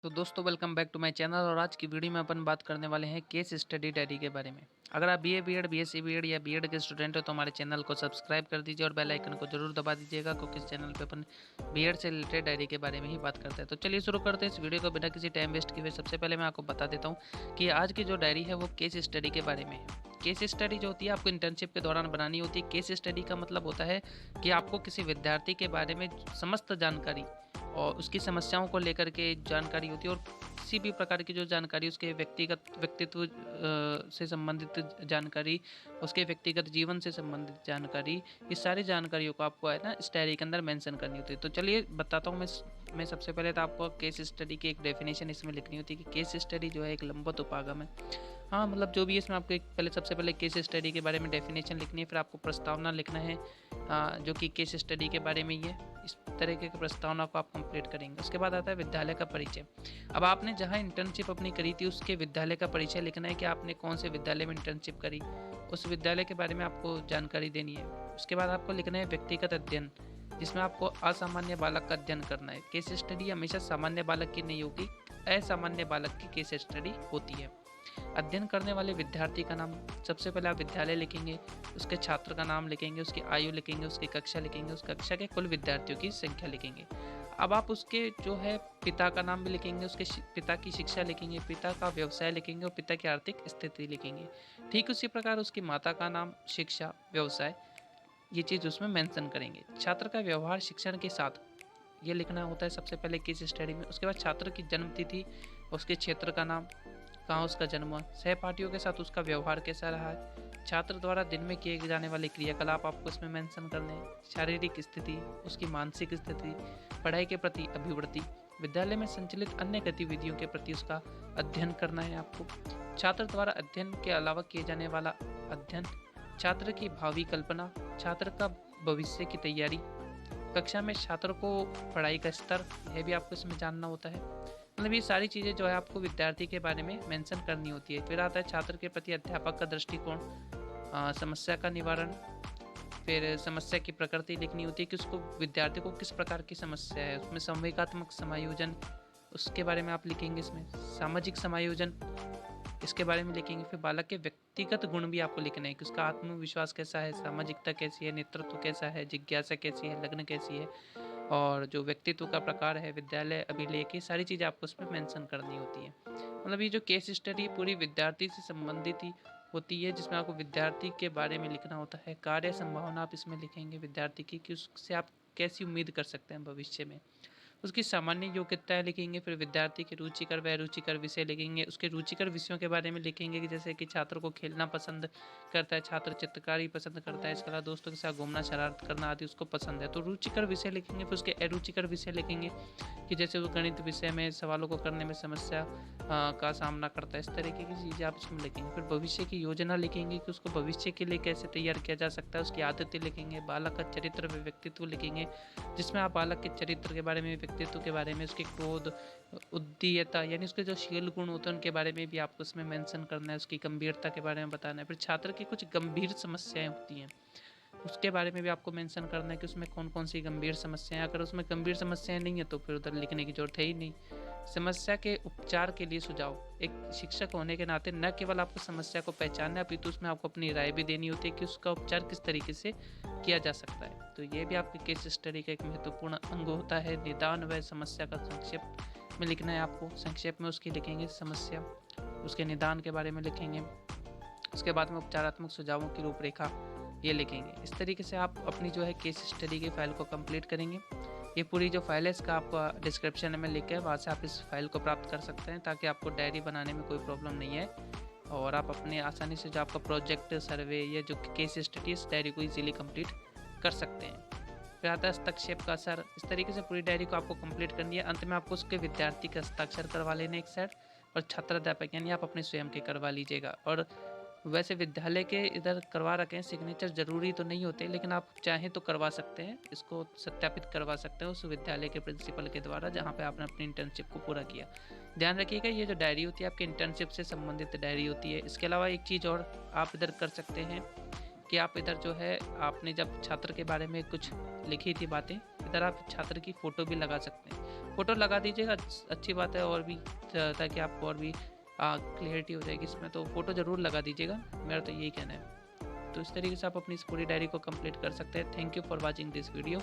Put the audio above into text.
तो दोस्तों welcome back to my channel और आज की वीडियो में अपन बात करने वाले हैं केस स्टडी डायरी के बारे में। अगर आप बीए बीएड बीएससी बीएड या बीएड के स्टूडेंट हो तो हमारे चैनल को सब्सक्राइब कर दीजिए और बेल आइकन को जरूर दबा दीजिएगा, क्योंकि इस चैनल पे अपन बीएड से रिलेटेड डायरी के बारे में ही बात करते हैं। तो चलिए शुरू करते हैं इस वीडियो को बिना किसी टाइम वेस्ट किए। सबसे पहले मैं आपको बता देता हूँ कि आज की जो डायरी है वो केस स्टडी के बारे में है। केस स्टडी जो होती है आपको इंटर्नशिप के दौरान बनानी होती है। केस स्टडी का मतलब होता है कि आपको किसी विद्यार्थी के बारे में समस्त जानकारी और उसकी समस्याओं को लेकर के जानकारी होती है, और किसी भी प्रकार की जो जानकारी उसके व्यक्तिगत व्यक्तित्व से संबंधित जानकारी, उसके व्यक्तिगत जीवन से संबंधित जानकारी, ये सारी जानकारियों को आपको है ना इस डायरी के अंदर मेंशन करनी होती है। तो चलिए बताता हूँ मैं सबसे पहले तो आपको केस स्टडी की एक डेफिनेशन इसमें लिखनी होती है कि केस स्टडी जो है एक लंबत उपागम है। हाँ, मतलब जो भी है इसमें आपको एक सबसे पहले केस स्टडी के बारे में डेफिनेशन लिखनी है, फिर आपको प्रस्तावना लिखना है जो कि केस स्टडी के बारे में ही है। इस तरीके की प्रस्तावना को आप कंप्लीट करेंगे। उसके बाद आता है विद्यालय का परिचय। अब आपने जहाँ इंटर्नशिप अपनी करी थी उसके विद्यालय का परिचय लिखना है कि आपने कौन से विद्यालय में इंटर्नशिप करी, उस विद्यालय के बारे में आपको जानकारी देनी है। उसके बाद आपको लिखना है व्यक्तिगत अध्ययन, जिसमें आपको असामान्य बालक का अध्ययन करना है। केस स्टडी हमेशा सामान्य बालक की नहीं होगी, असामान्य बालक की केस स्टडी होती है। अध्ययन करने वाले विद्यार्थी का नाम, सबसे पहले आप विद्यालय लिखेंगे, उसके छात्र का नाम लिखेंगे, उसकी आयु लिखेंगे, उसकी कक्षा लिखेंगे, उस कक्षा के कुल विद्यार्थियों की संख्या लिखेंगे। अब आप उसके जो है पिता का नाम भी लिखेंगे, उसके पिता की शिक्षा लिखेंगे, पिता का व्यवसाय लिखेंगे और पिता की आर्थिक स्थिति लिखेंगे। ठीक उसी प्रकार उसकी माता का नाम, शिक्षा, व्यवसाय, ये चीज़ उसमें मेंशन करेंगे। छात्र का व्यवहार शिक्षण के साथ, ये लिखना होता है सबसे पहले केस स्टडी में। उसके बाद छात्र की जन्म तिथि, उसके क्षेत्र का नाम, कहाँ उसका जन्म हुआ, सहपाठियों के साथ उसका व्यवहार कैसा रहा है, छात्र द्वारा दिन में किए जाने वाले क्रियाकलाप आपको इसमें मेंशन करने हैं, शारीरिक स्थिति, उसकी मानसिक स्थिति, पढ़ाई के प्रति अभिवृत्ति, विद्यालय में संचालित अन्य गतिविधियों के प्रति उसका अध्ययन करना है आपको, छात्र द्वारा अध्ययन के अलावा किए जाने वाला अध्ययन, छात्र की भावी कल्पना, छात्र का भविष्य की तैयारी, कक्षा में छात्र को पढ़ाई का स्तर, यह भी आपको इसमें जानना होता है। मतलब ये सारी चीज़ें जो है आपको विद्यार्थी के बारे में मेंशन करनी होती है। फिर आता है छात्र के प्रति अध्यापक का दृष्टिकोण, समस्या का निवारण, फिर समस्या की प्रकृति लिखनी होती है कि उसको विद्यार्थी को किस प्रकार की समस्या है, उसमें संवेगात्मक समायोजन, उसके बारे में आप लिखेंगे। इसमें सामाजिक समायोजन, इसके बारे में लिखेंगे। फिर बालक के व्यक्तिगत गुण भी आपको लिखना है कि उसका आत्मविश्वास कैसा है, सामाजिकता कैसी है, नेतृत्व कैसा है, जिज्ञासा कैसी है, लगन कैसी है, और जो व्यक्तित्व का प्रकार है, विद्यालय अभिलेख, ये सारी चीज़ें आपको उसमें मेंशन करनी होती है। मतलब ये जो केस स्टडी पूरी विद्यार्थी से संबंधित ही होती है, जिसमें आपको विद्यार्थी के बारे में लिखना होता है। कार्य संभावना आप इसमें लिखेंगे विद्यार्थी की कि उससे आप कैसी उम्मीद कर सकते हैं भविष्य में। उसकी सामान्य योग्यताएं लिखेंगे। फिर विद्यार्थी के रुचिकर व अरुचिकर विषय लिखेंगे। उसके रुचिकर विषयों के बारे में लिखेंगे कि जैसे कि छात्र को खेलना पसंद करता है, छात्र चित्रकारी पसंद करता है, इसके अलावा दोस्तों के साथ घूमना, शरारत करना आदि उसको पसंद है, तो रुचिकर विषय लिखेंगे। फिर उसके अरुचिकर विषय लिखेंगे कि जैसे वो गणित विषय में सवालों को करने में समस्या का सामना करता है, इस तरीके की चीज़ें आप इसमें लिखेंगे। फिर भविष्य की योजना लिखेंगे कि उसको भविष्य के लिए कैसे तैयार किया जा सकता है, उसकी आदतें लिखेंगे। बालक का चरित्र व व्यक्तित्व लिखेंगे, जिसमें आप बालक के चरित्र के बारे में, व्यक्तित्व के बारे में, उसके क्रोध, उद्दीयता यानी उसके जो शील गुण होते हैं उनके बारे में भी आपको उसमें मेंशन करना है। उसकी गंभीरता के बारे में बताना है। फिर छात्र की कुछ गंभीर समस्याएं होती हैं, उसके बारे में भी आपको मेंशन करना है कि उसमें कौन कौन सी गंभीर समस्याएं, अगर उसमें गंभीर समस्याएं नहीं है तो फिर उधर लिखने की जरूरत है ही नहीं। समस्या के उपचार के लिए सुझाव, एक शिक्षक होने के नाते न केवल आपको समस्या को पहचानना है, अपितु उसमें आपको अपनी राय भी देनी होती है कि उसका उपचार किस तरीके से किया जा सकता है। तो ये भी आपके केस स्टडी का एक महत्वपूर्ण अंग होता है। निदान व समस्या का संक्षेप में लिखना है आपको। संक्षेप में उसकी लिखेंगे समस्या, उसके निदान के बारे में लिखेंगे, उसके बाद में उपचारात्मक सुझावों की रूपरेखा ये लिखेंगे। इस तरीके से आप अपनी जो है केस स्टडी की फाइल को कंप्लीट करेंगे। ये पूरी जो फाइल है इसका आपको डिस्क्रिप्शन में लिख के वहाँ से आप इस फाइल को प्राप्त कर सकते हैं, ताकि आपको डायरी बनाने में कोई प्रॉब्लम नहीं है और आप अपने आसानी से जो आपका प्रोजेक्ट, सर्वे या जो केस स्टडी इस डायरी को ईजिली कंप्लीट कर सकते हैं। फिर आता है हस्ताक्षेप का असर। इस तरीके से पूरी डायरी को आपको कंप्लीट करनी है। अंत में आपको उसके विद्यार्थी का हस्ताक्षर करवा लेने एक साइड, और छात्राध्यापक यानी आप अपने स्वयं के करवा लीजिएगा। और वैसे विद्यालय के इधर करवा रखे हैं, सिग्नेचर जरूरी तो नहीं होते, लेकिन आप चाहें तो करवा सकते हैं, इसको सत्यापित करवा सकते हैं उस विद्यालय के प्रिंसिपल के द्वारा जहाँ पे आपने अपनी इंटर्नशिप को पूरा किया। ध्यान रखिएगा ये जो डायरी होती है आपकी इंटर्नशिप से संबंधित डायरी होती है। इसके अलावा एक चीज़ और आप इधर कर सकते हैं कि आप इधर जो है आपने जब छात्र के बारे में कुछ लिखी थी बातें, इधर आप छात्र की फ़ोटो भी लगा सकते हैं। फ़ोटो लगा दीजिएगा, अच्छी बात है, और भी ताकि आपको और भी क्लियरिटी हो जाएगी इसमें, तो फ़ोटो ज़रूर लगा दीजिएगा, मेरा तो यही कहना है। तो इस तरीके से आप अपनी इस पूरी डायरी को कंप्लीट कर सकते हैं। Thank you for watching this video.